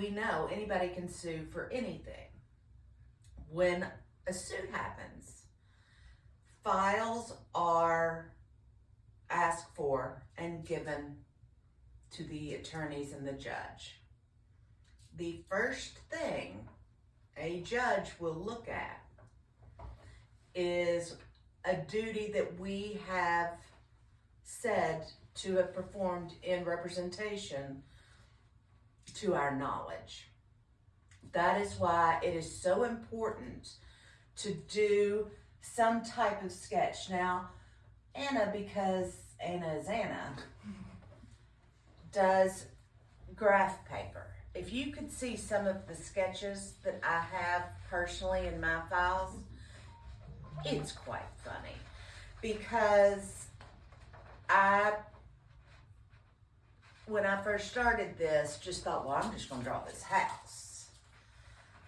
We know anybody can sue for anything. When a suit happens, files are asked for and given to the attorneys and the judge. The first thing a judge will look at is a duty that we have said to have performed in representation to our knowledge. That is why it is so important to do some type of sketch. Now, Anna, because Anna is Anna, does graph paper. If you could see some of the sketches that I have personally in my files, it's quite funny because when I first started this, just thought, well, I'm just gonna draw this house.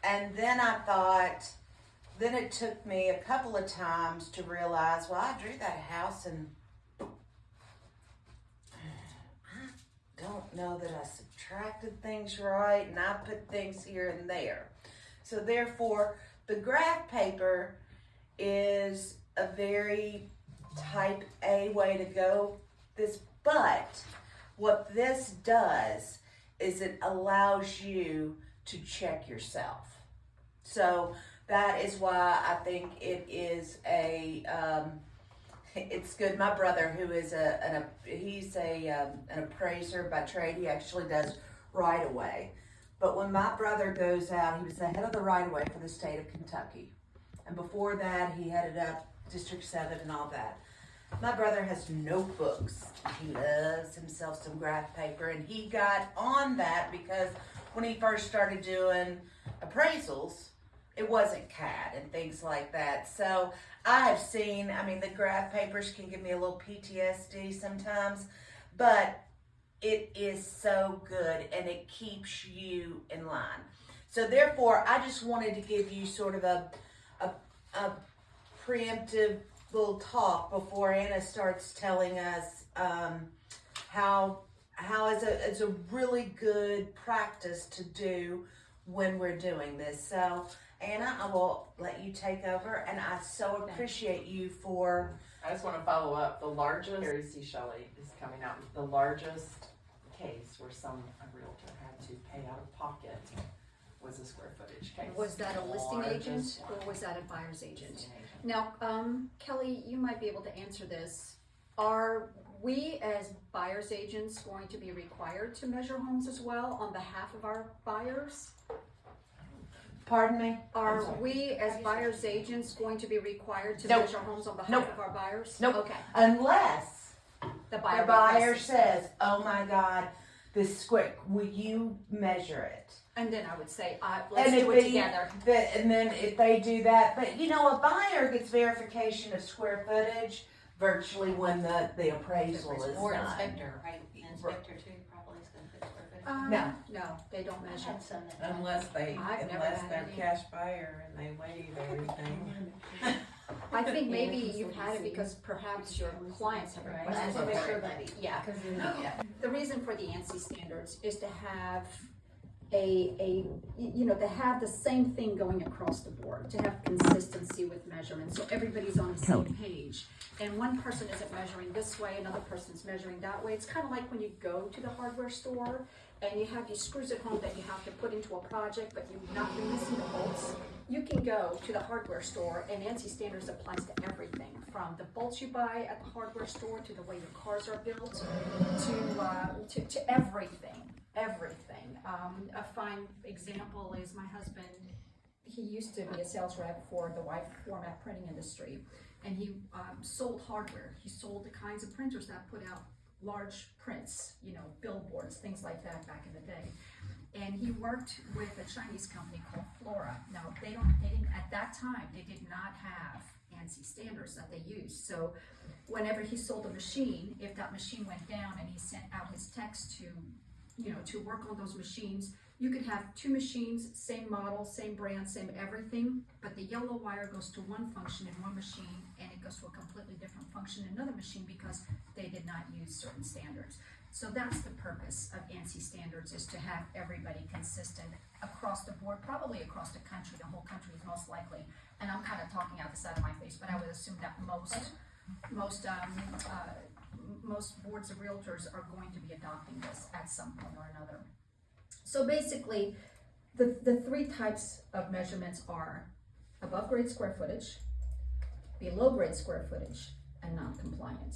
And then I thought, then it took me a couple of times to realize, well, I drew that house and I don't know that I subtracted things right and I put things here and there. So therefore, the graph paper is a very type A way to go this, but what this does is it allows you to check yourself. So that is why I think it is it's good. My brother, who is he's an appraiser by trade, he actually does right of way. But when my brother goes out, he was the head of the right of way for the state of Kentucky. And before that, he headed up District 7 and all that. My brother has notebooks. He loves himself some graph paper, and he got on that because when he first started doing appraisals, it wasn't CAD and things like that. So I have seen, the graph papers can give me a little PTSD sometimes, but it is so good and it keeps you in line. So therefore, I just wanted to give you sort of a preemptive little talk before Anna starts telling us how it's a really good practice to do when we're doing this. So Anna, I will let you take over, and I so appreciate you for. I just want to follow up. The largest, Mary C. Shelley is coming out with the largest case where a realtor had to pay out of pocket was a square footage case. Was that a listing agent or was that a buyer's agent? Now, Kelly, you might be able to answer this. Are we as buyer's agents going to be required to measure homes as well on behalf of our buyers? Pardon me? Are we as buyer's agents going to be required to Nope. measure homes on behalf Nope. of our buyers? Nope. Okay. Unless The the buyer requests it. says, "Oh my God, this square, will you measure it?" And then I would say, let's And do if it together. And then if they do that, but a buyer gets verification of square footage virtually when the appraisal is Or done. inspector, right? Inspector too probably is going to put square footage. No. They don't I measure. had some that. Unless I've never had they're any. cash buyer and they waive everything. I think maybe you've had it because perhaps your clients have requested to make sure that, yeah. The reason for the ANSI standards is to have to have the same thing going across the board, to have consistency with measurements, so everybody's on the same page. And one person isn't measuring this way, another person's measuring that way. It's kind of like when you go to the hardware store and you have these screws at home that you have to put into a project, but you're missing the bolts. You can go to the hardware store and ANSI standards applies to everything, from the bolts you buy at the hardware store to the way your cars are built to everything. A fine example is my husband. He used to be a sales rep for the wide format printing industry, and he sold hardware. He sold the kinds of printers that put out large prints, billboards, things like that back in the day. And he worked with a Chinese company called Flora. Now, they didn't, at that time, they did not have ANSI standards that they used. So whenever he sold a machine, if that machine went down and he sent out his techs to work on those machines, you could have two machines, same model, same brand, same everything, but the yellow wire goes to one function in one machine and it goes to a completely different function in another machine because they did not use certain standards. So that's the purpose of ANSI standards, is to have everybody consistent across the board, probably across the country, the whole country is most likely. And I'm kind of talking out the side of my face, but I would assume that most boards of realtors are going to be adopting this at some point or another. So basically, the three types of measurements are above grade square footage, below grade square footage, and non-compliant.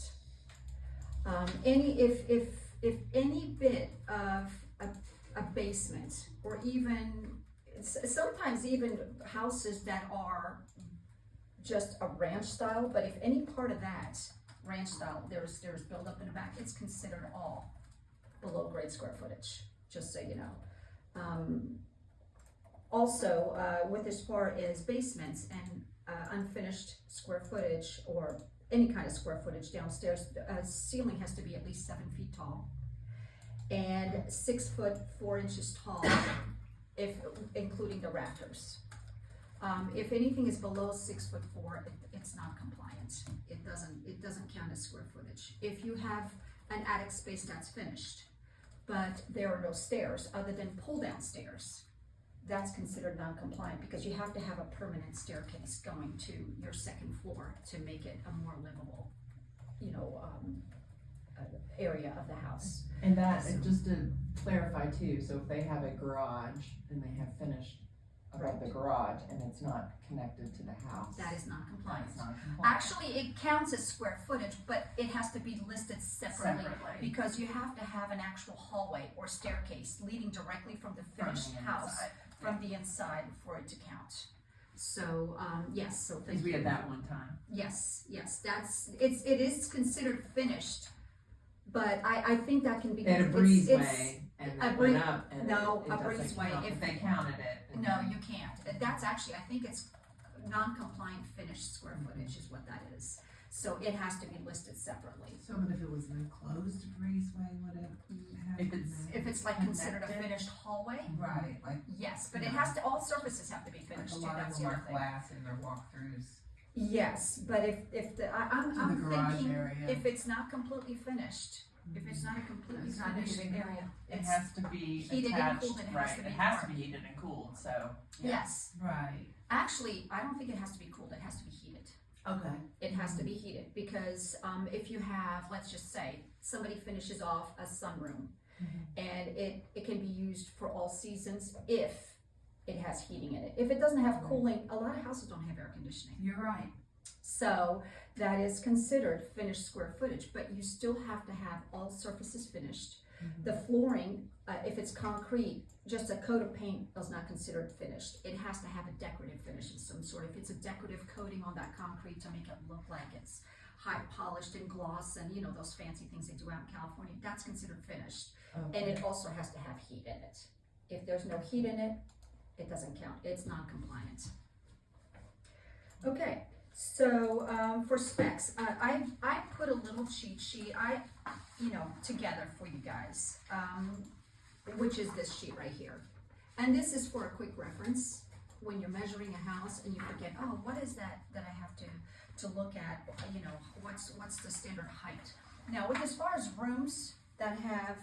If any bit of a basement, or even sometimes even houses that are just a ranch style, but if any part of that ranch style, there's buildup in the back, it's considered all below grade square footage, just so you know. Also, with as far as basements and unfinished square footage, or any kind of square footage downstairs, ceiling has to be at least 7 feet tall and 6 foot 4 inches tall, if including the rafters. If anything is below 6 foot 4, it's not compliant. It doesn't count as square footage. If you have an attic space that's finished, but there are no stairs other than pull down stairs, that's considered non-compliant, because you have to have a permanent staircase going to your second floor to make it a more livable, area of the house. And that, and just to clarify too, so if they have a garage and they have finished above the garage and it's not connected to the house, That is non-compliant. that's not compliant. Actually, it counts as square footage, but it has to be listed separately, because you have to have an actual hallway or staircase leading directly from the finished house, from the inside, for it to count. So, yes, so thank Because we you. had that one time. Yes, it is considered finished, but I think that can be. They had a it's- breezeway and a it bree- went up and no, it a doesn't breezeway, count, if- but they counted it. and No, then- you can't. That's actually, I think it's non-compliant finished square footage is what that is. So it has to be listed separately. So, but if it was an enclosed breezeway, would it have? If it's- to If it's like considered a Connected? finished hallway, be- Right, like, yes, but it has to, all surfaces have to be like finished a too, lot of that's the them other are thing. glass in their walkthroughs. Yes, but if the, I'm To the garage thinking, area. if it's not completely finished, if it's not a completely It's not finished heated and area, It it's, has to be heated and attached, cooled, it has right, to it be has to warm. be heated and cooled, so. yeah. yes. Right. Actually, I don't think it has to be cooled, it has to be heated. Okay. It has to be heated, because if you have, let's just say, somebody finishes off a sunroom, and it can be used for all seasons if it has heating in it. If it doesn't have cooling, a lot of houses don't have air conditioning. You're right. So that is considered finished square footage, but you still have to have all surfaces finished. The flooring, if it's concrete, just a coat of paint is not considered finished. It has to have a decorative finish of some sort. If it's a decorative coating on that concrete to make it look like it's high polished and gloss and those fancy things they do out in California, that's considered finished. And it also has to have heat in it. If there's no heat in it, it doesn't count. It's non-compliant. Okay, so for specs, I put a little cheat sheet together for you guys, which is this sheet right here. And this is for a quick reference when you're measuring a house and you forget, oh, what is that I have to look at? What's the standard height? Now, with as far as rooms that have,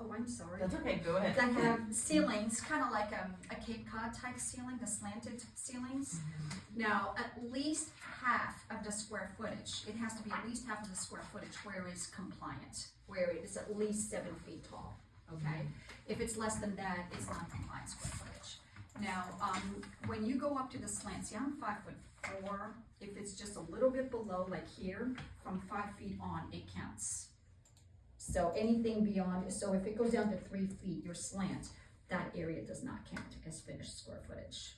oh, I'm sorry. That's okay, go ahead. That have ceilings, kind of like a Cape Cod type ceiling, the slanted ceilings. Now, at least half of the square footage, it has to be at least half of the square footage where it's compliant, where it is at least 7 feet tall, okay? If it's less than that, it's not compliant square footage. Now, when you go up to the slant, see, I'm 5'4". If it's just a little bit below, like here, from 5 feet on, it counts. So anything beyond, so if it goes down to 3 feet, your slant, that area does not count as finished square footage.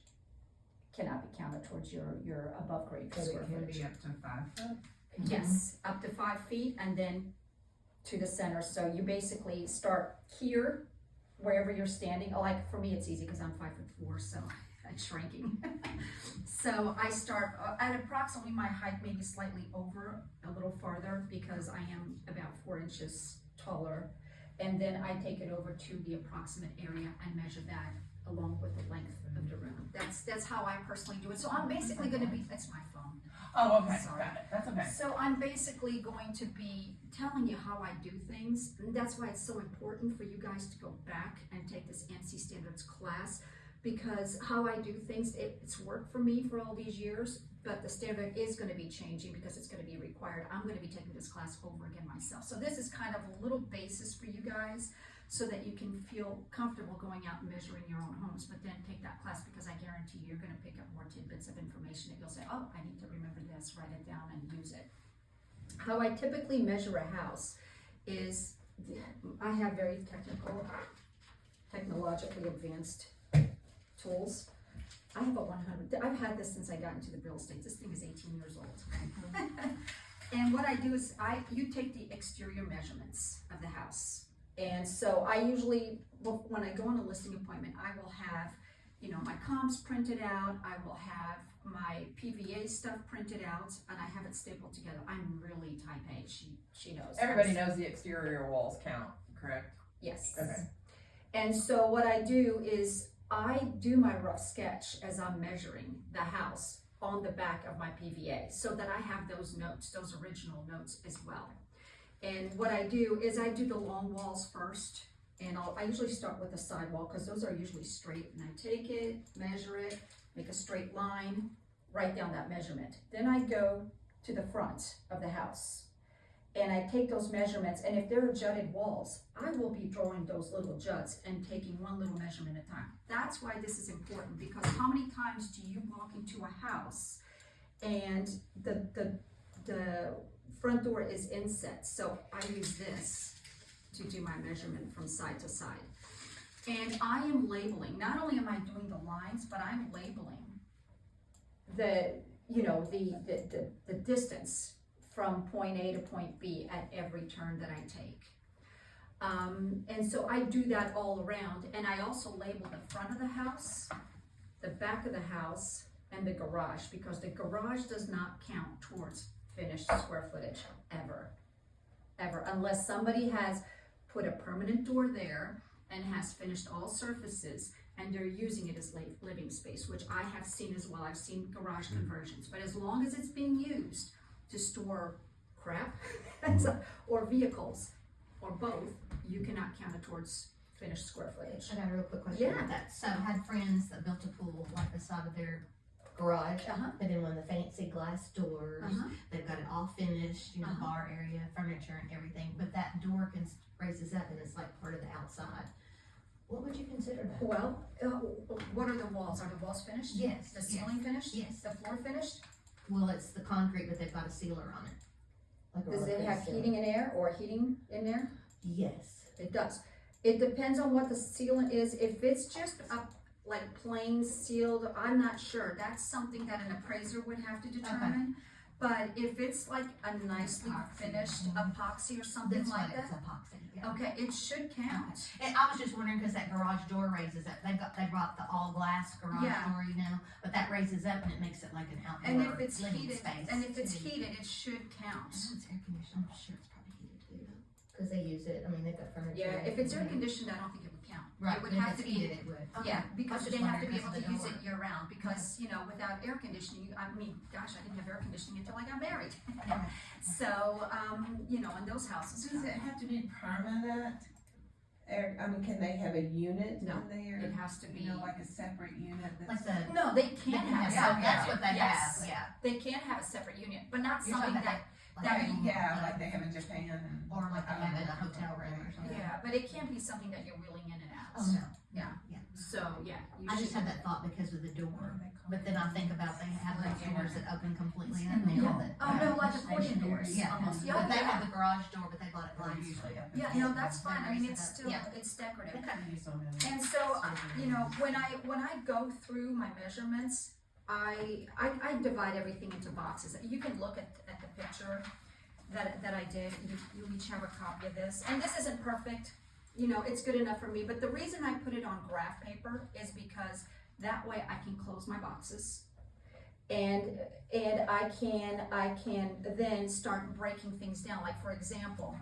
Cannot be counted towards your above grade But square it can footage. be up to 5 foot. Yes, up to 5 feet and then to the center. So you basically start here, wherever you're standing. Like for me, it's easy because I'm 5'4", so I'm shrinking. So I start at approximately my height, maybe slightly over, a little farther, because I am about 4 inches taller. And then I take it over to the approximate area and measure that along with the length of the room. That's how I personally do it. So I'm basically gonna be, that's my phone. Oh, okay, Sorry. got it, that's okay. So I'm basically going to be telling you how I do things, and that's why it's so important for you guys to go back and take this ANSI standards class, because how I do things, it's worked for me for all these years, but the standard is gonna be changing because it's gonna be required. I'm gonna be taking this class over again myself. So this is kind of a little basis for you guys, so that you can feel comfortable going out and measuring your own homes, but then take that class, because I guarantee you're gonna pick up more tidbits of information that you'll say, oh, I need to remember this, write it down and use it. How I typically measure a house is, I have very technologically advanced tools. I have a 100, I've had this since I got into the real estate. This thing is 18 years old. And what I do is you take the exterior measurements of the house. And so I usually, when I go on a listing appointment, I will have, my comps printed out, I will have my PVA stuff printed out, and I have it stapled together. I'm really type A, she knows. Everybody knows the exterior walls count, correct? Yes. Okay. And so what I do is I do my rough sketch as I'm measuring the house on the back of my PVA, so that I have those notes, those original notes as well. And what I do is I do the long walls first, and I usually start with the side wall, because those are usually straight, and I take it, measure it, make a straight line, write down that measurement. Then I go to the front of the house, and I take those measurements, and if there are jutted walls, I will be drawing those little juts and taking one little measurement at a time. That's why this is important, because how many times do you walk into a house and the front door is inset? So I use this to do my measurement from side to side. And I am labeling, not only am I doing the lines, but I'm labeling the distance from point A to point B at every turn that I take. And so I do that all around, and I also label the front of the house, the back of the house, and the garage, because the garage does not count towards finished square footage, ever, unless somebody has put a permanent door there and has finished all surfaces, and they're using it as living space, which I have seen as well. I've seen garage conversions, but as long as it's being used to store crap or vehicles or both, you cannot count it towards finished square footage. I got a real quick question Yeah. about that. So I had friends that built a pool like beside of their garage, put in one of the fancy glass doors. They've got it all finished, bar area, furniture and everything, but that door raises up and it's like part of the outside. What would you consider that? Well, what are the walls? Are the walls finished? Yes. The ceiling finished? Yes. The floor finished? Well, it's the concrete, but they've got a sealer on it. Like a Does it roofing have seal. heating and air or heating in there? Yes. It does. It depends on what the sealant is. If it's just a like plain sealed, I'm not sure. That's something that an appraiser would have to determine. But if it's like a nicely finished epoxy or something That's like what it's that, epoxy. Yeah. okay, it should count. And I was just wondering, because that garage door raises up. They brought the all glass garage Yeah. door, but that raises up and it makes it like an outdoor And if it's living heated, space. and if it's too. heated, it should count. Oh, it's air conditioned. I'm sure it's probably heated too, because they use it. I mean, they've got furniture. Yeah, if it's air and- conditioned, I don't think it would count. right, It would but if have it's to be heated, it would. Okay. Yeah, because I was they just have to be wondering able to because use of it the year round, because, without air conditioning, I mean, gosh, I didn't have air conditioning until I got married. So, in those houses. Does it have to be permanent? Or, can they have a unit No, in there? It has to be. Like a separate unit Like that's. the. No, they They can can have a have, separate. that's what they Yes. have, yeah. They can have a separate unit, but not You're something talking that, like that- a- Yeah, like they have in Japan and. Or like they have in a hotel room or something. yeah, but it can't be something that you're wheeling in and out. Oh, no. Yeah. Yeah. So, yeah. You I just should- had that thought because of the What do door. they call But then I think about they have those doors that open completely up Yeah. now that. Oh, no, like accordion doors. Yeah, Almost. Yeah, but they yeah. have the garage door, but they bought it glass. Usually up. Yeah, no, that's fine. I mean, it's Yeah. still, Yeah. it's decorative. Okay. Use them in- And so, when I go through my measurements, I divide everything into boxes. You can look at the picture that I did. You each have a copy of this. And this isn't perfect, it's good enough for me. But the reason I put it on graph paper is because that way I can close my boxes. And I can then start breaking things down. Like, for example,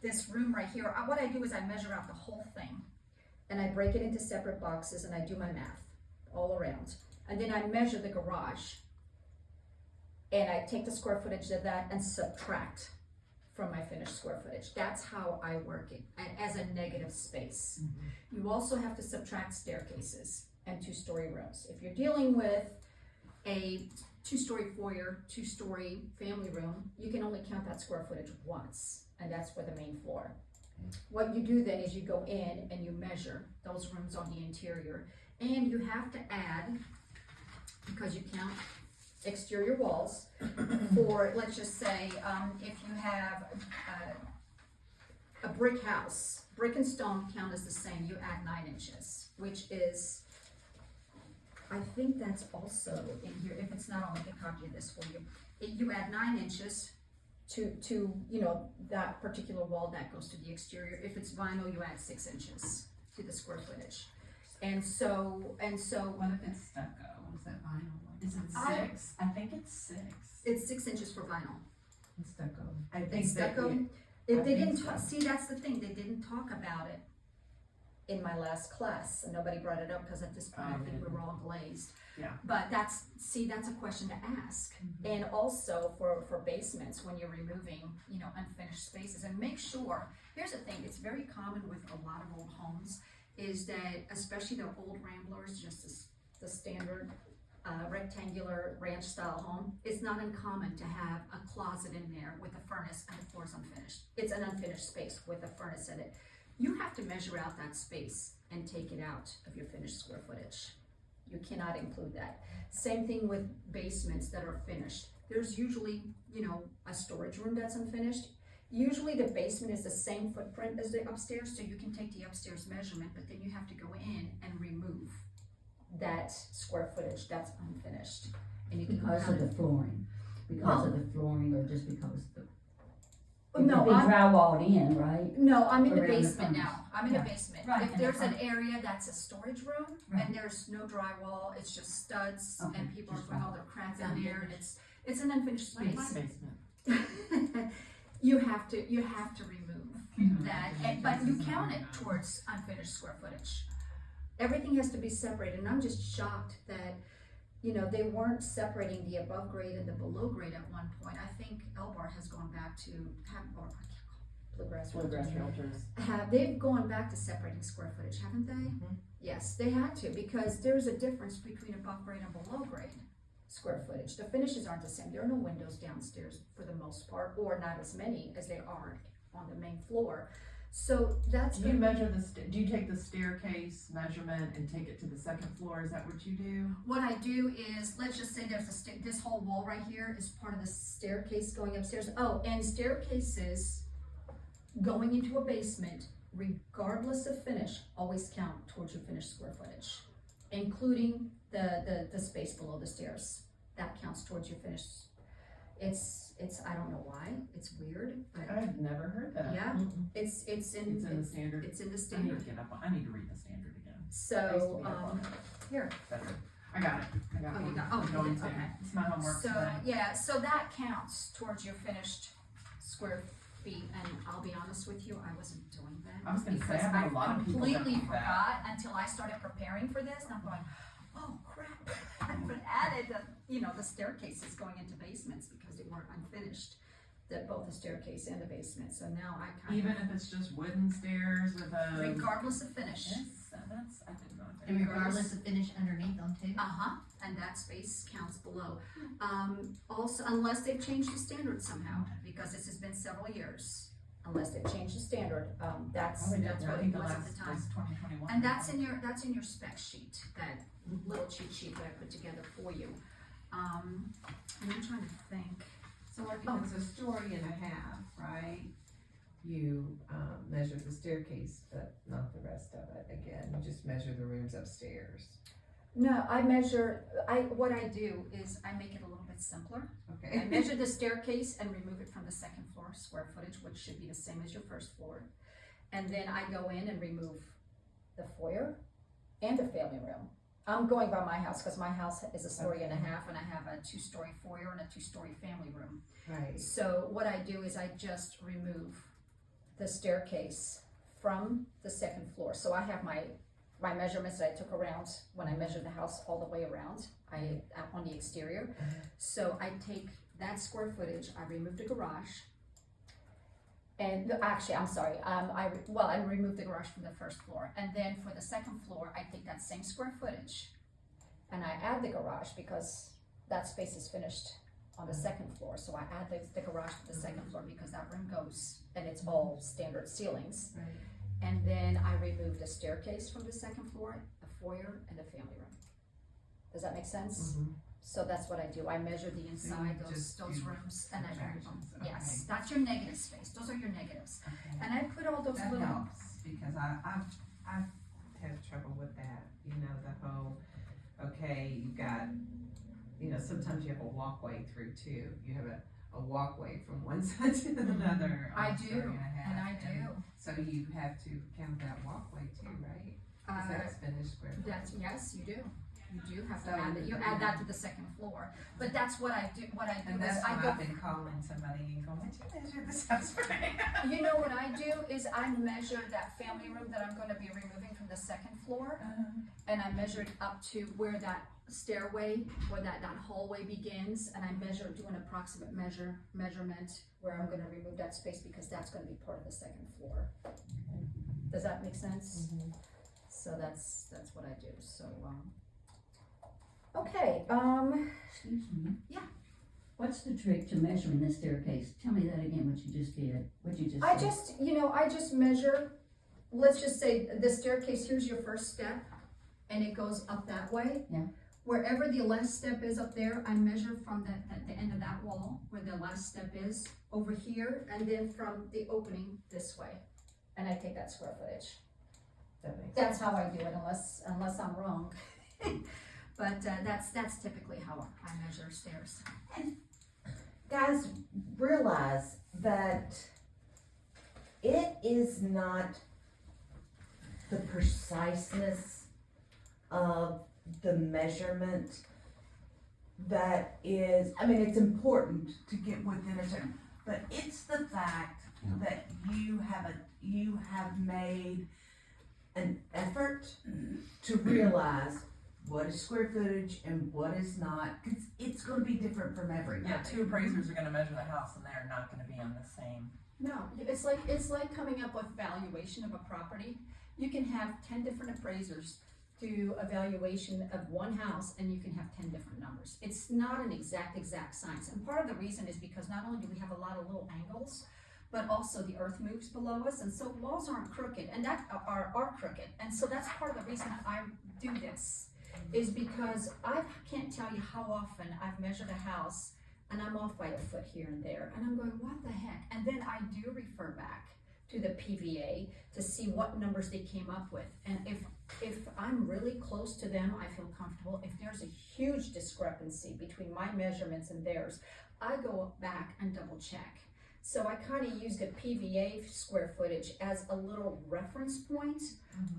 this room right here, what I do is I measure out the whole thing, and I break it into separate boxes, and I do my math all around. And then I measure the garage and I take the square footage of that and subtract from my finished square footage. That's how I work it, as a negative space. You also have to subtract staircases and two-story rooms. If you're dealing with a two-story foyer, two-story family room, you can only count that square footage once, and that's for the main floor. What you do then is you go in and you measure those rooms on the interior, and you have to add, because you count exterior walls, for, let's just say, if you have a brick house, brick and stone count is the same, you add 9 inches, which is, I think that's also in here, if it's not, I'll make a copy of this for you. You add 9 inches to, you know, that particular wall that goes to the exterior. If it's vinyl, you add 6 inches to the square footage. And so, What if it's stucco? Is that vinyl? Is it I- 6? I think it's 6. it's 6 inches for vinyl. It's stucco. I think It's that stucco. you- If I they think didn't, so. see, that's the thing, they didn't talk about it in my last class, and nobody brought it up, because at this point, I think we were all glazed. Yeah. But that's a question to ask. And also for basements, when you're removing, you know, unfinished spaces, and make sure, here's the thing, it's very common with a lot of old homes, is that, especially the old ramblers, just the standard rectangular ranch style home, it's not uncommon to have a closet in there with a furnace and the floor's unfinished. It's an unfinished space with a furnace in it. You have to measure out that space and take it out of your finished square footage. You cannot include that. Same thing with basements that are finished. There's usually, you know, a storage room that's unfinished. Usually the basement is the same footprint as the upstairs, so you can take the upstairs measurement, but then you have to go in and remove that square footage that's unfinished. And you can Because count of it. the flooring, or just because the. No, It'd be I'm, drywalled in, right? no, I'm in the Around the basement furnace. now. I'm in the basement. Right, If in the there's an front. area that's a storage room Right. and there's no drywall, it's just studs Okay, and people are just putting all their crap in there and it's an unfinished Like my space. basement. You have to remove that, but you count it towards unfinished square footage. Everything has to be separated, and I'm just shocked that, you know, they weren't separating the above grade and the below grade at one point. I think Elbar has gone back to Bluegrass Bluegrass Realtors. Realtors. They've gone back to separating square footage, haven't they? Yes, they had to, because there's a difference between above grade and below grade square footage. The finishes aren't the same. There are no windows downstairs for the most part, or not as many as there are on the main floor. So that's. Do you measure do you take the staircase measurement and take it to the second floor? Is that what you do? What I do is, let's just say there's this whole wall right here is part of the staircase going upstairs. Oh, and staircases going into a basement, regardless of finish, always count towards your finished square footage, including the space below the stairs. That counts towards your finished. It's I don't know why, it's weird, but I've never heard that. yeah, it's in It's in the standard. it's in the I need standard. to get up. I need to read the standard again. So, here. Better. I got it. I got Oh, you one. got- oh, I'm you going did, to. okay. It's my homework So, tonight. yeah, so that counts towards your finished square feet, and I'll be honest with you, I wasn't doing that. I was gonna say, because I have a lot of people that completely do that. forgot until I started preparing for this, and I'm going, oh crap, I haven't added the staircases going into basements because they weren't unfinished, both the staircase and the basement, so now I kind Even of, if it's just wooden stairs with a. regardless of finish. Yes, that's, I did not. And regardless of finish underneath them too. Uh-huh, and that space counts below. Also, unless they've changed the standard somehow, because this has been several years, unless they've changed the standard, that's I what think it the was at last the time. was 2021. And that's in your spec sheet, that little cheat sheet that I put together for you. And I'm trying to think. So like if it's a story and a half, right? You, measure the staircase, but not the rest of it. Again, you just measure the rooms upstairs. No, what I do is I make it a little bit simpler. I Okay. measure the staircase and remove it from the second floor square footage, which should be the same as your first floor. And then I go in and remove the foyer and the family room. I'm going by my house, because my house is a story and a half, and I have a 2-story foyer and a 2-story family room. Right. So what I do is I just remove the staircase from the second floor. So I have my my measurements that I took around when I measured the house all the way around, on the exterior. So I take that square footage, I remove the garage. And actually, I'm sorry, I removed the garage from the first floor. And then for the second floor, I take that same square footage and I add the garage because that space is finished on the second floor. So I add the garage to the second floor because that room goes, and it's all standard ceilings. Right. And then I remove the staircase from the second floor, the foyer, and the family room. Does that make sense? So that's what I do. I measure the inside, those rooms, and I vary them. projections, Yes, okay. that's your negative space. Those are your negatives. Okay. And I put all those That little. helps, because I've had trouble with that, you know, the whole, okay, you've got, you know, sometimes you have a walkway through too. You have a walkway from one side to another. I on a do, story and a half, and I do. So you have to count that walkway too, right? 'Cause that's finished square footage. Yes, you do. You do have to So add it. You add that to the second floor. But that's what I do. What I do And is that's I why go. I've been calling somebody and going, "Did you measure this house for me?" You know what I do is I measure that family room that I'm going to be removing from the second floor, and I measure it up to where that stairway, where that hallway begins, and I do an approximate measurement where I'm going to remove that space because that's going to be part of the second floor. Does that make sense? So that's what I do. So okay. Excuse me. Yeah. What's the trick to measuring the staircase? Tell me that again, what you just did, what you just I said. I just measure, let's just say the staircase, here's your first step, and it goes up that way. Yeah. Wherever the last step is up there, I measure from the end of that wall, where the last step is, over here, and then from the opening this way. And I take that square footage. That makes That's how I do it, unless I'm wrong. But that's typically how I measure stairs. Guys, realize that it is not the preciseness of the measurement that is, I mean, it's important to get within a certain, but it's the fact that you have made an effort to realize what is square footage and what is not, because it's going to be different from everybody. Yeah, two appraisers are gonna measure the house and they're not gonna be on the same. No, it's like coming up with valuation of a property. You can have 10 different appraisers do a valuation of one house and you can have 10 different numbers. It's not an exact science. And part of the reason is because not only do we have a lot of little angles, but also the earth moves below us, and so walls aren't crooked, and that are crooked. And so that's part of the reason I do this, is because I can't tell you how often I've measured a house and I'm off by a foot here and there, and I'm going, what the heck? And then I do refer back to the PVA to see what numbers they came up with. And if I'm really close to them, I feel comfortable. If there's a huge discrepancy between my measurements and theirs, I go back and double check. So I kind of use the PVA square footage as a little reference point,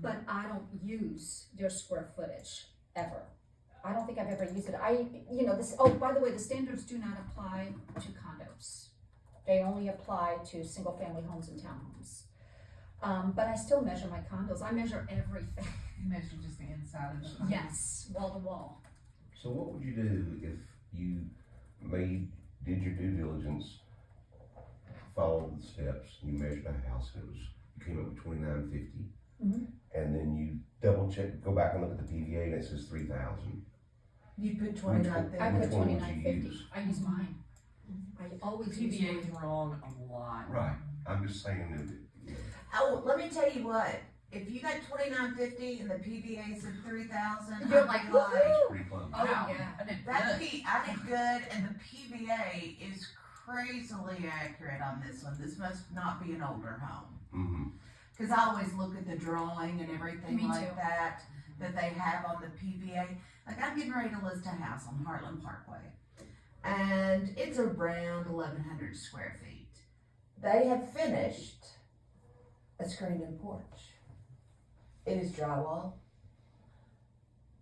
but I don't use their square footage ever. I don't think I've ever used it. By the way, the standards do not apply to condos. They only apply to single family homes and townhomes. But I still measure my condos. I measure everything. You measure just the inside of the home. Yes, wall to wall. So what would you do if you did your due diligence, followed the steps, you measured a house, you came up with 2950, and then you double check, go back and look at the PVA and it says 3000. You put Which 2950. I put Which one would you 2950. use? I use mine. I always use PVA's mine. wrong a lot. Right, I'm just saying that, Oh, let me tell you what. If you got 2950 and the PVA said 3000, You're I'd like, be woohoo! pretty close. Oh, Wow, yeah. I did I good. did good, and the PVA is crazily accurate on this one. This must not be an older home. Mm-hmm. Because I always look at the drawing and everything Me like too. that they have on the PVA. Like, I'm getting ready to list a house on Heartland Parkway, and it's around 1,100 square feet. They have finished a screened-in porch. It is drywall.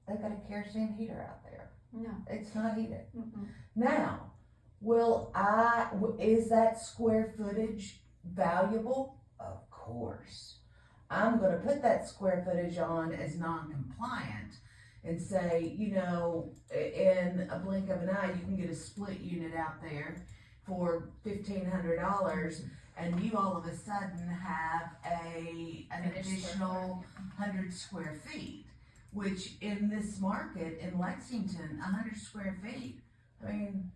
They've got a kerosene heater out there. No. It's not heated. Mm-mm. Now, is that square footage valuable? Of course. I'm gonna put that square footage on as non-compliant and say, you know, in a blink of an eye, you can get a split unit out there for $1,500, and you all of a sudden have an additional 100 square feet, which in this market in Lexington, 100 square feet, I mean,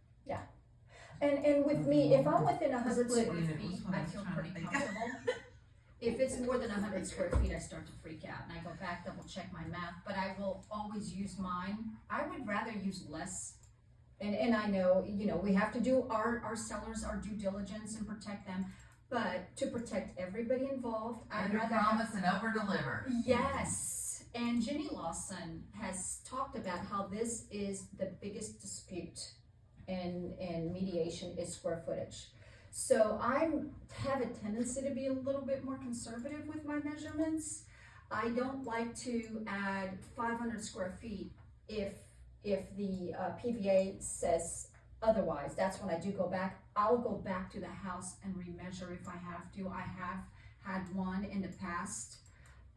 And with me, if I'm within 100 split square unit was feet, what I I was feel trying to pretty think. comfortable. If it's more than 100 square feet, I start to freak out and I go back, double check my math, but I will always use mine. I would rather use less. And I know, you know, we have to do our sellers, our due diligence and protect them, but to protect everybody involved, I'd rather have. Promise and over deliver. Yes, and Jenny Lawson has talked about how this is the biggest dispute in mediation is square footage. So I have a tendency to be a little bit more conservative with my measurements. I don't like to add 500 square feet if the PVA says otherwise. That's when I do go back. I'll go back to the house and remeasure if I have to. I have had one in the past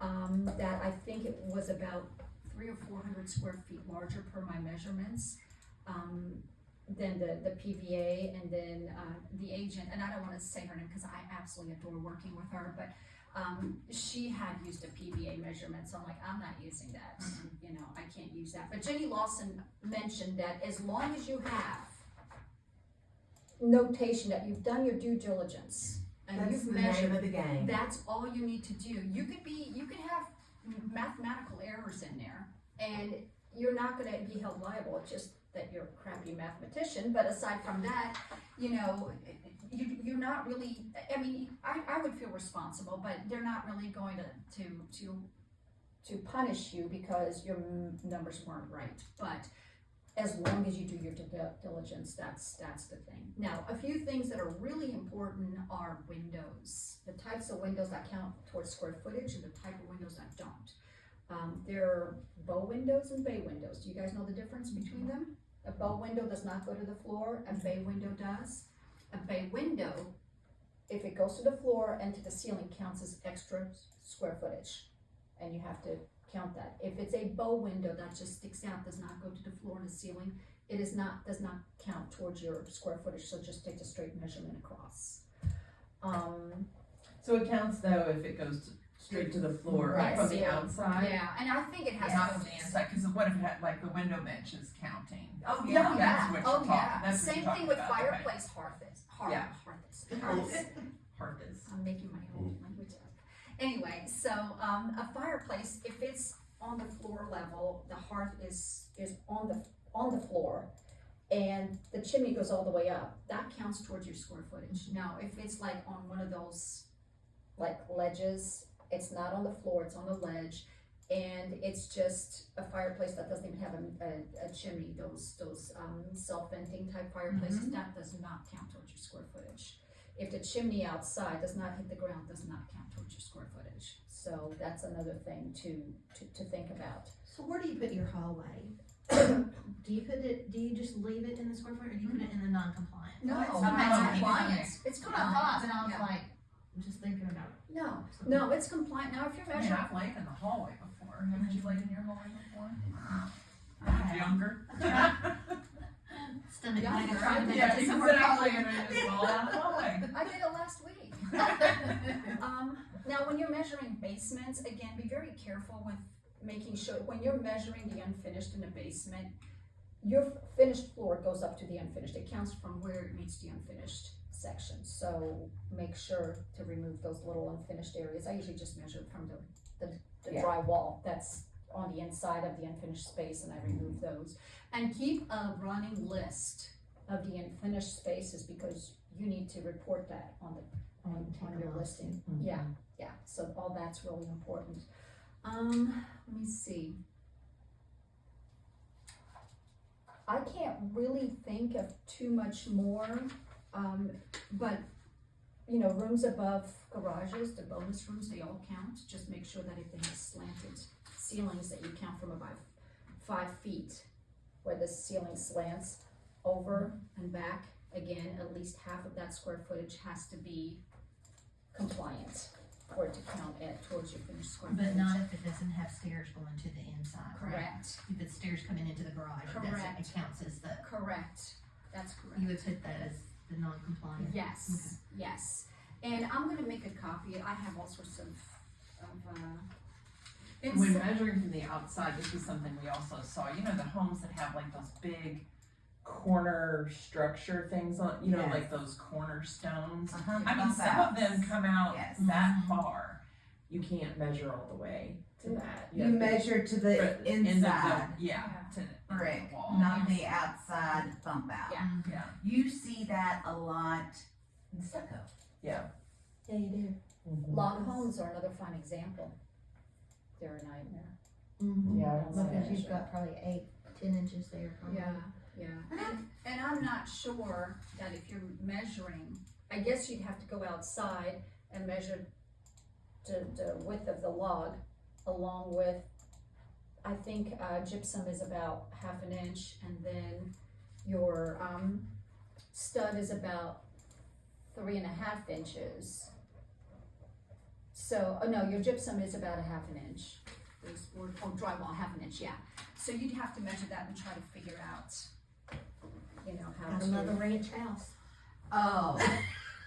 that I think it was about 300 or 400 square feet larger per my measurements. Than the PVA, and then the agent, and I don't want to say her name because I absolutely adore working with her, but she had used a PVA measurement, so I'm like, I'm not using that. You know, I can't use that. But Jenny Lawson mentioned that as long as you have notation that you've done your due diligence and that's you've the name measured, of the game. that's all you need to do. You could have mathematical errors in there, and you're not going to be held liable. It's just that you're a crappy mathematician, but aside from that, you know, you're not really, I mean, I would feel responsible, but they're not really going to punish you because your numbers weren't right. But as long as you do your due diligence, that's the thing. Now, a few things that are really important are windows. The types of windows that count towards square footage and the type of windows that don't. There are bow windows and bay windows. Do you guys know the difference between them? A bow window does not go to the floor, a bay window does. A bay window, if it goes to the floor and to the ceiling, counts as extra square footage. And you have to count that. If it's a bow window that just sticks out, does not go to the floor and the ceiling, it does not count towards your square footage, so just take a straight measurement across. So it counts though if it goes straight to the floor Right. from the outside? Yeah, and I think it has Not to from the inside, cause what if it had, like, the window bench is counting? Oh, Yeah, yeah, that's what you're oh, talking- yeah. that's what Same you're thing talking with about, okay. fireplace hearths. Yeah. Hearths. I'm making my own language up. Anyway, so a fireplace, if it's on the floor level, the hearth is on the floor, and the chimney goes all the way up, that counts towards your square footage. Now, if it's like on one of those like ledges, it's not on the floor, it's on the ledge, and it's just a fireplace that doesn't even have a chimney, those self-venting type fireplaces, that does not count towards your square footage. If the chimney outside does not hit the ground, does not count towards your square footage. So that's another thing to think about. So where do you put your hallway? Do you just leave it in the square foot, or do you put it in the non-compliant? No, it's not compliance. It's That's what I thought, but I was Yeah. like, I'm just thinking about it. No, it's compliant. Now, if you're I mean, measuring, I've laid in the hallway before. Haven't you laid in your hallway before? When I was younger. Stomach Yeah, bug you're trying to right. make Yeah, it you some can more sit out complicated. and just fall down the hallway. I did it last week. Now, when you're measuring basements, again, be very careful with making sure, when you're measuring the unfinished in the basement, your finished floor goes up to the unfinished. It counts from where it meets the unfinished section. So make sure to remove those little unfinished areas. I usually just measure from the Yeah. dry wall that's on the inside of the unfinished space, and I remove those. And keep a running list of the unfinished spaces, because you need to report that on your listing. Yeah, so all that's really important. Let me see. I can't really think of too much more, but, you know, rooms above garages, the bonus rooms, they all count. Just make sure that if they have slanted ceilings, that you count from about 5 feet, where the ceiling slants over and back. Again, at least half of that square footage has to be compliant. for it to count at towards your finished square But footage. not if it doesn't have stairs going to the inside. Correct, If it's stairs coming into the garage, it doesn't, Correct. it counts as the, correct, that's correct. you would put that as the non-compliant. Yes, yes, and I'm gonna make a copy, I have all sorts of, And when measuring from the outside, this is something we also saw, you know, the homes that have like those big corner structure things on, you know, Yes. like those cornerstones. Uh-huh, I mean, bump some of outs. them come out Yes. that far. You can't measure all the way to that. You have to- measure to for the end of the- inside Yeah, to the brick, wall. not the outside bump out. Yeah. Yeah. You see that a lot in stucco. Yeah, you do. log homes are another fine example. They're a nightmare. Mm-hmm. Yeah. Because you've got probably 8-10 inches there. probably. Yeah. And I'm not sure that if you're measuring, I guess you'd have to go outside and measure the width of the log along with, I think, gypsum is about 1/2 inch, and then your, stud is about 3.5 inches. So, oh no, your gypsum is about 1/2 inch, or drywall 1/2 inch, yeah. So you'd have to measure that and try to figure out, you know, how Gotta love a ranch house. Oh,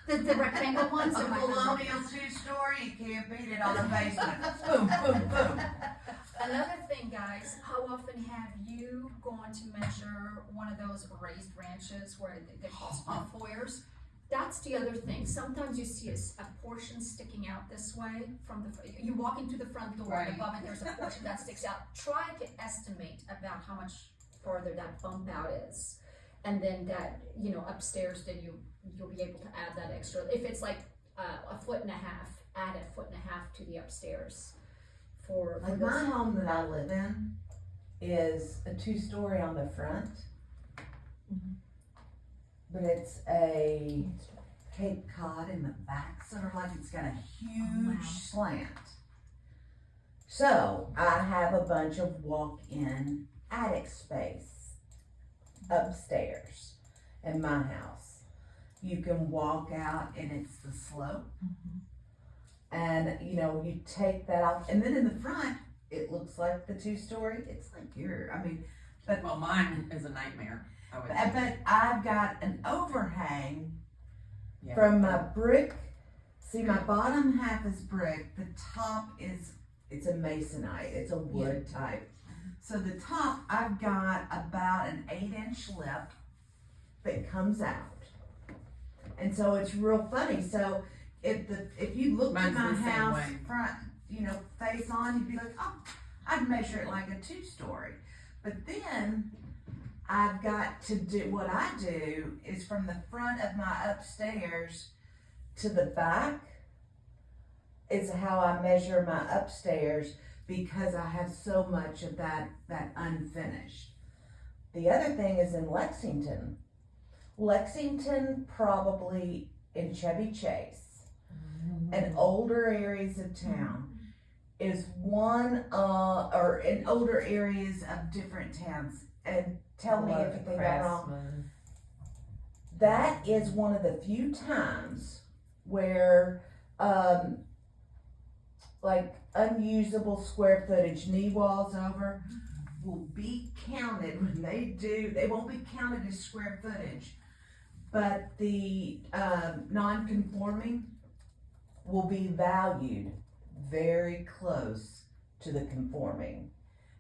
The rectangle ones a are my colonial two-story, you can't beat it on a basement. Boom, boom, boom. Another thing, guys, how often have you gone to measure one of those raised ranches where they call split foyers? That's the other thing. Sometimes you see a portion sticking out this way from you walk into the front door, and Right. above it there's a portion that sticks out. Try to estimate about how much farther that bump out is. And then that, you know, upstairs, then you'll be able to add that extra. If it's like 1.5 feet, add 1.5 feet to the upstairs for Like those. my home that I live in is a 2-story on the front. But it's a Cape Cod in the back, sort of like it's got a huge wow. slant. So I have a bunch of walk-in attic space upstairs in my house. You can walk out and it's the slope. And you know, you take that off, and then in the front, it looks like the 2-story. It's like Well, mine is a nightmare. I would but I've got an overhang Yeah. from my brick. See, my bottom half is brick. The top it's a masonite. It's a wood type. So the top, I've got about an 8-inch lip that comes out, and so it's real funny. So if you looked Mine's at my the same house way. front, face on, you'd be like, oh, I'd measure it like a 2-story. But then I've got to do, what I do is from the front of my upstairs to the back is how I measure my upstairs, because I have so much of that unfinished. The other thing is in Lexington, probably in Chevy Chase, and older areas of town is one, or in older areas of different towns, and tell me if they got wrong. That is one of the few times where, like unusable square footage, knee walls over, will be counted when they won't be counted as square footage, but the, non-conforming will be valued very close to the conforming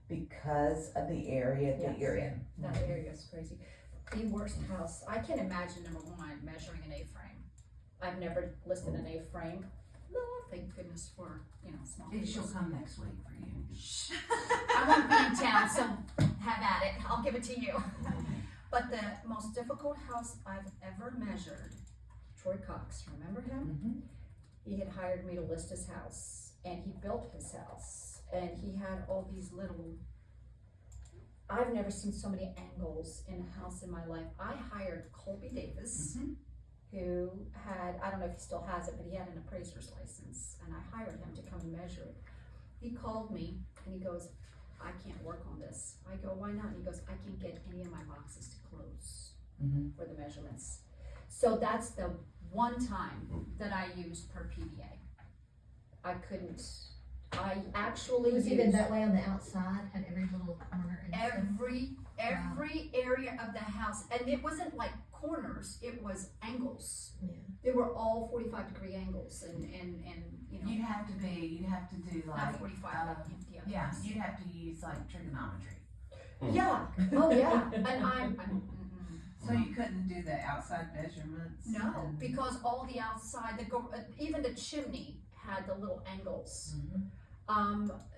because of the area that you're in. That area is crazy. The worst house, I can imagine, number one, measuring an A-frame. I've never listed an A-frame. No, thank goodness for, small She'll houses. come next week for you. I won't be in town, so have at it. I'll give it to you. But the most difficult house I've ever measured, Troy Cox, remember him? He had hired me to list his house, and he built his house, and he had all these I've never seen so many angles in a house in my life. I hired Colby Davis, who had, I don't know if he still has it, but he had an appraiser's license, and I hired him to come and measure it. He called me, and he goes, I can't work on this. I go, why not? And he goes, I can't get any of my boxes to close for the measurements. So that's the one time that I used per PDA. I couldn't, I actually It was even used that way on the outside, had every little corner and stuff. every area of the house, and it wasn't like corners, it was angles. Yeah. They were all 45-degree angles, and you know, You'd have to do not like, 45, yeah. yeah, you'd have to use like trigonometry. Yeah, oh yeah, and I'm So you couldn't do the outside measurements? no, and- because all the outside, even the chimney had the little angles.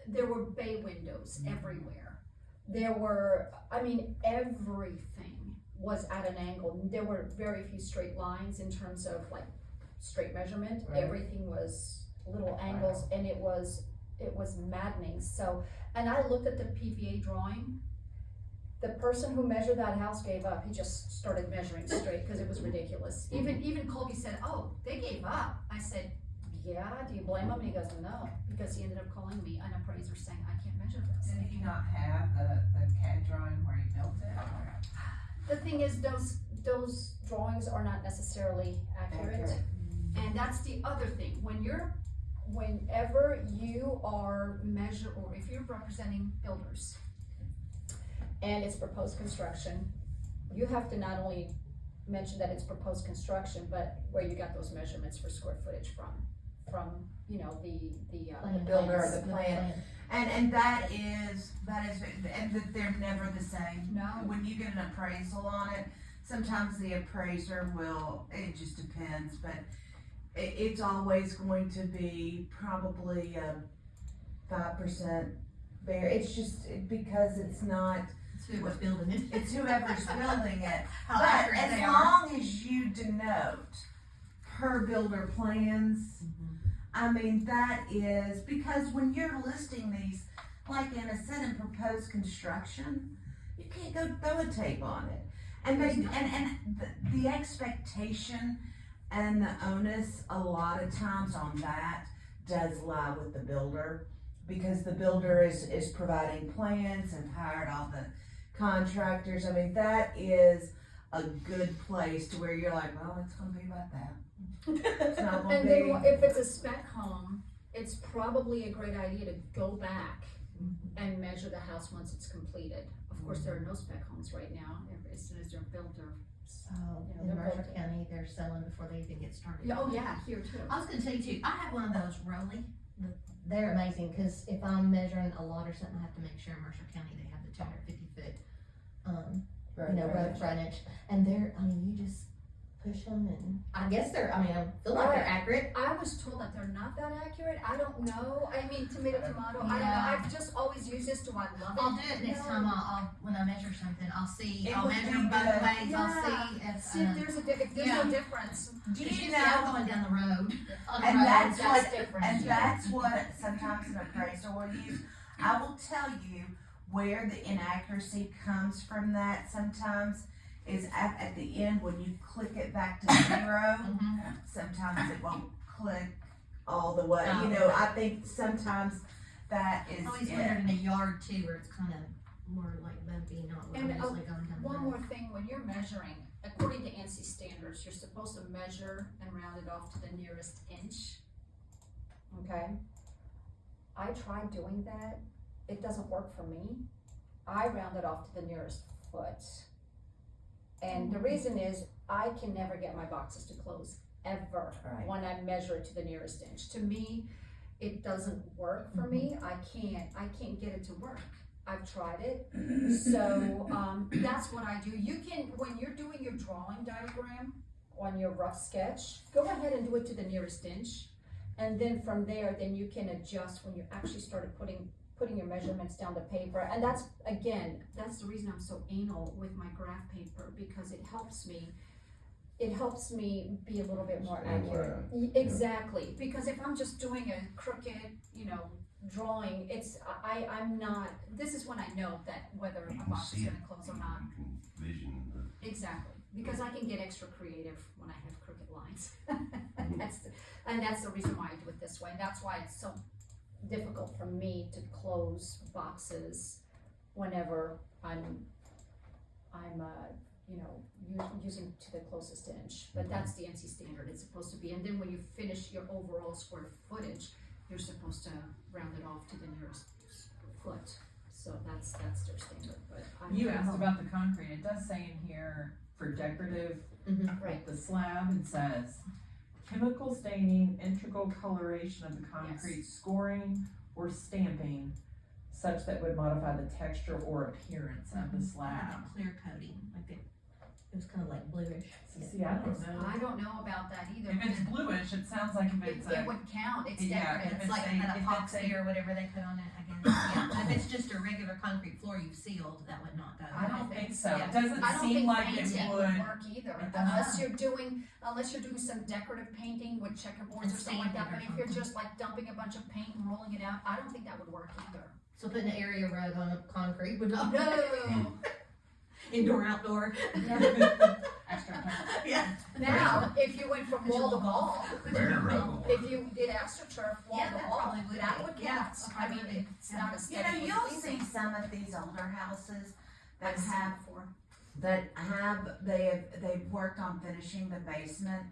There were bay windows everywhere. There were, I mean, everything was at an angle. There were very few straight lines in terms of like straight measurement. Right. Everything was little angles, and it was maddening. So, and I looked at the PVA drawing. The person who measured that house gave up. He just started measuring straight because it was ridiculous. Even Colby said, "Oh, they gave up." I said, "Yeah, do you blame him?" And he goes, "No," because he ended up calling me an appraiser saying, "I can't measure this." Did he not have the CAD drawing where he built it? The thing is, those drawings are not necessarily accurate. And that's the other thing. Whenever you are or if you're representing builders and it's proposed construction, you have to not only mention that it's proposed construction, but where you got those measurements for square footage from you know, the builder or plans. the plan. And that is, and that they're never the same. No. When you get an appraisal on it, sometimes the appraiser will, it just depends, but it's always going to be probably 5% there. It's just because it's not, It's who was building it. it's whoever's building it. How But accurate as they are. long as you denote per builder plans, I mean, that is, because when you're listing these, like Anna said, in proposed construction, you can't go throw a tape on it. And the expectation and the onus a lot of times on that does lie with the builder, because the builder is providing plans and hired all the contractors. I mean, that is a good place to where you're like, well, it's gonna be about that. It's not gonna And be. then if it's a spec home, it's probably a great idea to go back and measure the house once it's completed. Of course, there are no spec homes right now. As soon as they're built, they're, Oh, You know, in they're Mercer built- County, they're selling before they even get started. oh yeah, here too. I was gonna tell you too, I have one of those Rolly, they're amazing, cause if I'm measuring a lot or something, I have to make sure in Mercer County they have the 250-foot, road frontage, and I mean, you just push them and, I guess I feel like they're accurate. I was told that they're not that accurate. I don't know. I mean, tomato. I don't know. Yeah. I've just always used this to I love it. I'll do it next time, when I measure something, It I'll would measure be them both good. ways, I'll Yeah. see if, See if there's no yeah. difference. Do it's you usually I'm know? going down the road. on the And road. that's That's what, different. and that's what sometimes an appraiser will use. I will tell you where the inaccuracy comes from that sometimes is at the end when you click it back to 0, sometimes it won't click all the way. Oh, You know, okay. I think sometimes that is I always it. wondered in a yard too, where it's kind of more like bumpy, not what I'm And, usually going down the One road. more thing, when you're measuring, according to ANSI standards, you're supposed to measure and round it off to the nearest inch. Okay? I tried doing that. It doesn't work for me. I round it off to the nearest foot. And the reason is I can never get my boxes to close ever Right. when I measure it to the nearest inch. To me, it doesn't work for me. I can't get it to work. I've tried it. So that's what I do. You can, when you're doing your drawing diagram on your rough sketch, go ahead and do it to the nearest inch. And then from there, then you can adjust when you actually started putting your measurements down to paper. And that's the reason I'm so anal with my graph paper, because it helps me be a little bit more accurate. Exactly, because if I'm just doing a crooked, drawing, I'm not, this is when I know that whether You a can box is see it. gonna close or not. You can vision the. Exactly, because I can get extra creative when I have crooked lines. That's the reason why I do it this way. That's why it's so difficult for me to close boxes whenever I'm using to the closest inch. But that's the ANSI standard. It's supposed to be. And then when you finish your overall square footage, you're supposed to round it off to the nearest foot. So that's their standard, but I You don't asked know. about the concrete, it does say in here for decorative, Right. the slab, it says chemical staining, integral coloration of the concrete, scoring or stamping such that would modify the texture or appearance of the slab. Clear coating, like it was kind of like bluish. So see, I don't know. I don't know about that either. If it's bluish, it sounds like if It, it's it a, would count, it's Yeah, decorative. if It's like a- an if it's epoxy a- or whatever they put on it, I guess, yeah, but if it's just a regular concrete floor you've sealed, that would not go. I don't think so, Yeah. it doesn't I don't seem think like painting it would would. work either, It unless doesn't. you're doing some decorative painting with checkerboards or And something like that, but sanding if or you're something. just like dumping a bunch of paint and rolling it out, I don't think that would work either. So putting an area rug on a concrete would not. No. Indoor, outdoor. Yeah. Now, if you went from Put your wall to little wall, Bare rubble. if you did astroturf wall Yeah, to that wall, probably would that be. would Yeah, count. I okay, mean, would be. it's not You know, aesthetically you'll pleasing. see some of these older houses that I've seen have it before. they've worked on finishing the basement,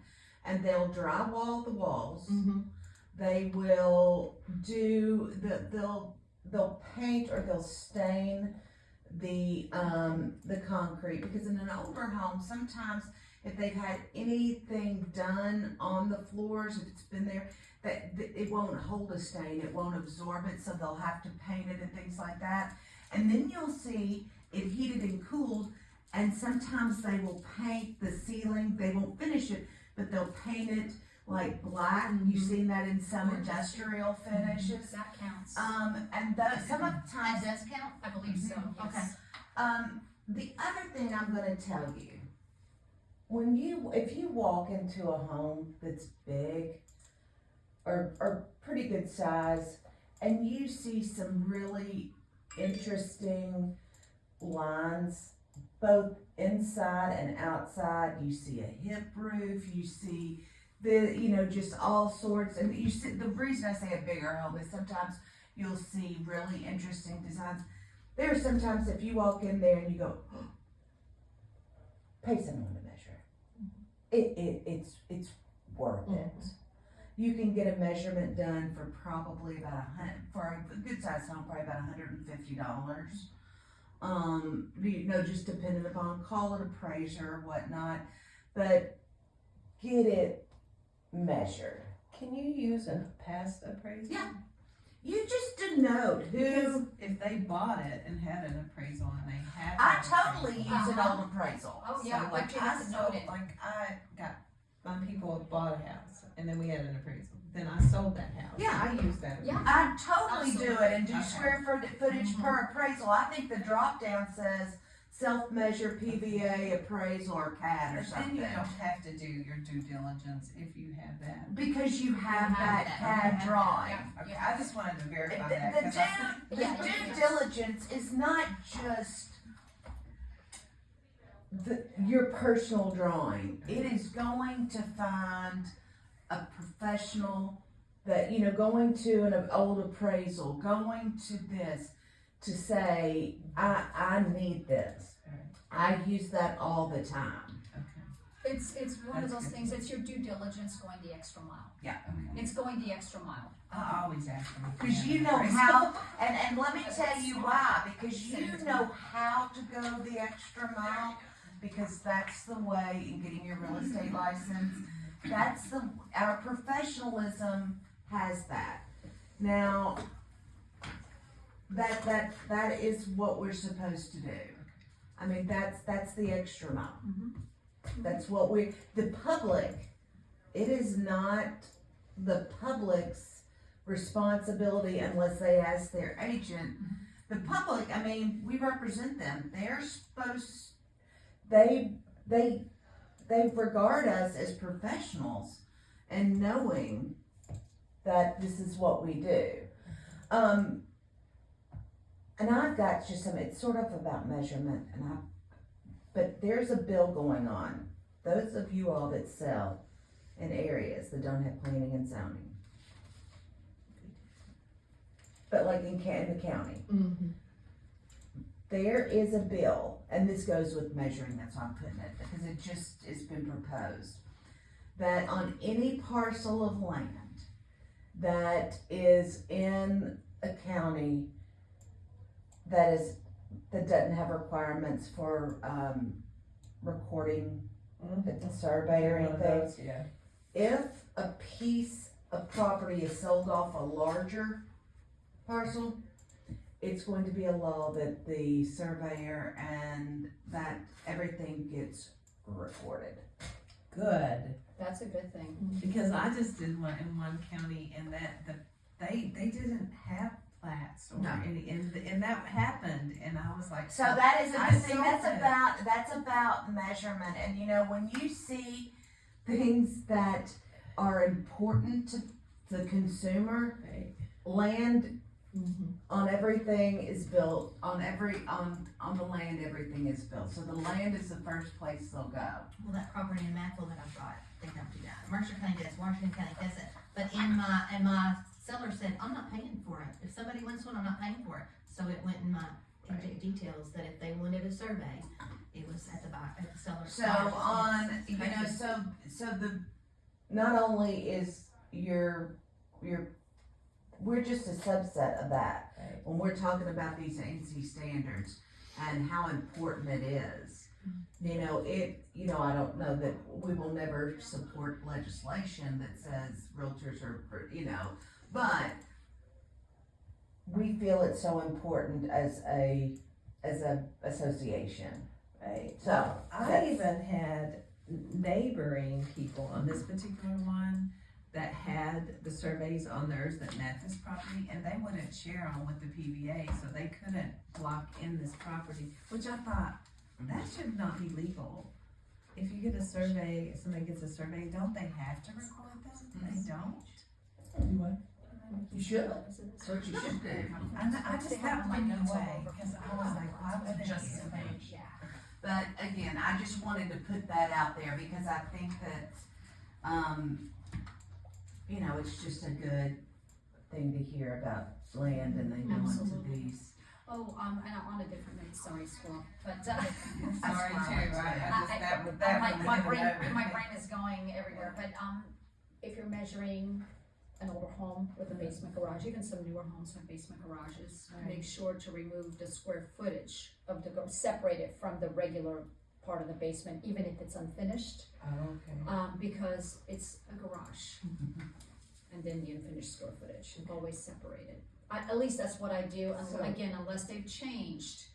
and they'll drywall the walls. Mm-hmm. They will do they'll paint or they'll stain the concrete, because in an older home, sometimes if they've had anything done on the floors, if it's been there, that it won't hold a stain, it won't absorb it, so they'll have to paint it and things like that. And then you'll see it heated and cooled, and sometimes they will paint the ceiling, they won't finish it, but they'll paint it like black. You've seen that in some industrial finishes. That counts. And some of the That times, does count? I believe so, Okay. yes. the other thing I'm gonna tell you, if you walk into a home that's big or pretty good size, and you see some really interesting lines, both inside and outside, you see a hip roof, you see just all sorts, and you see, the reason I say a bigger home is sometimes you'll see really interesting designs. There are sometimes if you walk in there and you go, oh, pay someone to measure. It's worth it. You can get a measurement done for probably about for a good sized home, probably about $150. Just depending upon, call it appraiser or whatnot, but get it measured. Can you use a past appraisal? Yeah. You just denote Because who. if they bought it and had an appraisal and they had. I an totally appraisal- use an old appraisal. Oh, yeah, So, but you have to note it. My people bought a house and then we had an appraisal. Then I sold that house. Yeah. I used that. Yeah. I totally do it and do Okay. square footage per appraisal. I think the drop down says self-measure, PVA, appraisal, or CAD or But then you something. don't have to do your due diligence if you have that. Because you have that that. CAD drawing. Okay, I just wanted to verify that. The 'cause due diligence is not just your personal drawing. It is going to find a professional that, going to an old appraisal, going to this, to say, I need this. I use that all the time. It's one of That's those good. things, it's your due diligence going the extra mile. Yeah. It's going the extra mile. I always ask them. if they Because have you an know appraisal. how, and let me tell you why, because you know how to go the extra mile, because that's the way in getting your real estate license. Our professionalism has that. Now, that is what we're supposed to do. I mean, that's the extra mile. That's what the public, it is not the public's responsibility unless they ask their agent. The public, I mean, we represent them. They're supposed, they regard us as professionals and knowing that this is what we do. And I've got just it's sort of about measurement, but there's a bill going on. Those of you all that sell in areas that don't have planning and zoning. But like in the county, there is a bill, and this goes with measuring, that's why I'm putting it, because it's been proposed, that on any parcel of land that is in a county that doesn't have requirements for, recording the survey or One of anything. those, yeah. If a piece of property is sold off a larger parcel, it's going to be a law that the surveyor and that everything gets recorded. Good, That's a good thing. Because I just did one in one county and they didn't have plats or No. any, and that happened, and I was like. So that is a I good thing, saw that's about measurement, and you know, when you see things that are important to the consumer, right. land on everything is built, on the land everything is built, so the land is the first place they'll go. Well, that property in Mackville that I've got, they don't do that. Mercer County does, Washington County doesn't. But my seller said, I'm not paying for it. If somebody wants one, I'm not paying for it. So it went in my details that if they wanted a survey, it was at the seller's. So on, you know, so the, not only is we're just a subset of that. Right. When we're talking about these ANSI standards and how important it is, you know, I don't know that we will never support legislation that says realtors are, you know, but we feel it's so important as a association. Right. So, I that's- even had neighboring people on this particular one that had the surveys on theirs that met this property, and they wouldn't share them with the PVA, so they couldn't block in this property, which I thought, that should not be legal. If you get a survey, if somebody gets a survey, don't they have to record them? They don't? You what? You should, that's what you should do. I just, that blew me away, because I was like, why would they Just get a them? page. But again, I just wanted to put that out there because I think that, you know, it's just a good thing to hear about land and they go into Absolutely. these. Oh, and on a different note, sorry, Squirrel, but, Sorry too, my brain is going everywhere, but, if you're measuring an older home with a basement garage, even some newer homes have basement garages, make sure to remove the square footage of separate it from the regular part of the basement, even if it's unfinished, Oh, okay. because it's a garage. And then the unfinished square footage, always separated. At least that's what I do, unless they've changed.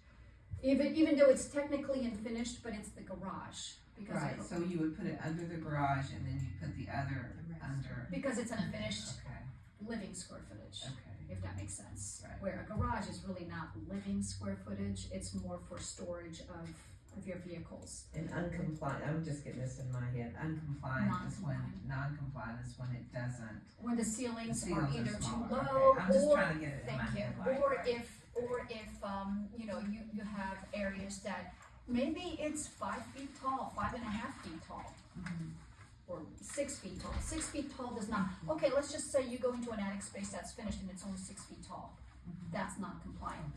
Even though it's technically unfinished, but it's the garage, because Right, so you would put it under the garage and then you put the other under, because it's an unfinished okay, living square footage, okay. if that makes sense. Right. Where a garage is really not living square footage, it's more for storage of your vehicles. And uncompliant, I'm just getting this in my head, uncompliant is when, non-compliant is when it doesn't. When the ceilings The are ceilings are either too smaller, low, okay. I'm just or, trying to get it in my thank you, head, like, or right. if, you know, you have areas that, maybe it's 5 feet tall, 5.5 feet tall. Or 6 feet tall. 6 feet tall does not, okay, let's just say you go into an attic space that's finished and it's only 6 feet tall. That's not compliant,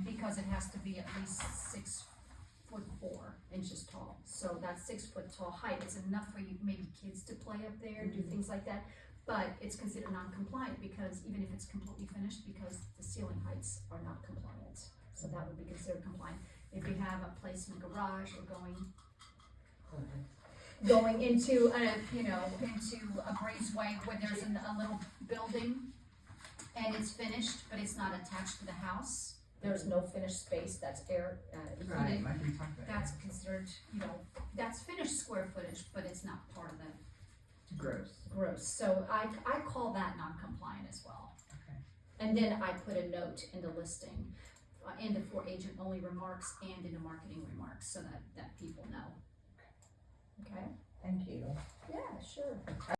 because it has to be at least 6'4" tall. So that 6 foot tall height is enough for you, maybe kids to play up there, do things like that. But it's considered non-compliant because even if it's completely finished, because the ceiling heights are not compliant. So that would be considered compliant. If you have a placement garage or going into into a breezeway where there's a little building and it's finished, but it's not attached to the house. There's no finished space that's air Right, heated. like we talked about. That's considered, that's finished square footage, but it's not part of the gross. So I call that non-compliant as well. Okay. And then I put a note in the listing, and for agent only remarks and in the marketing remarks, so that people know. Okay? Thank you. Yeah, sure.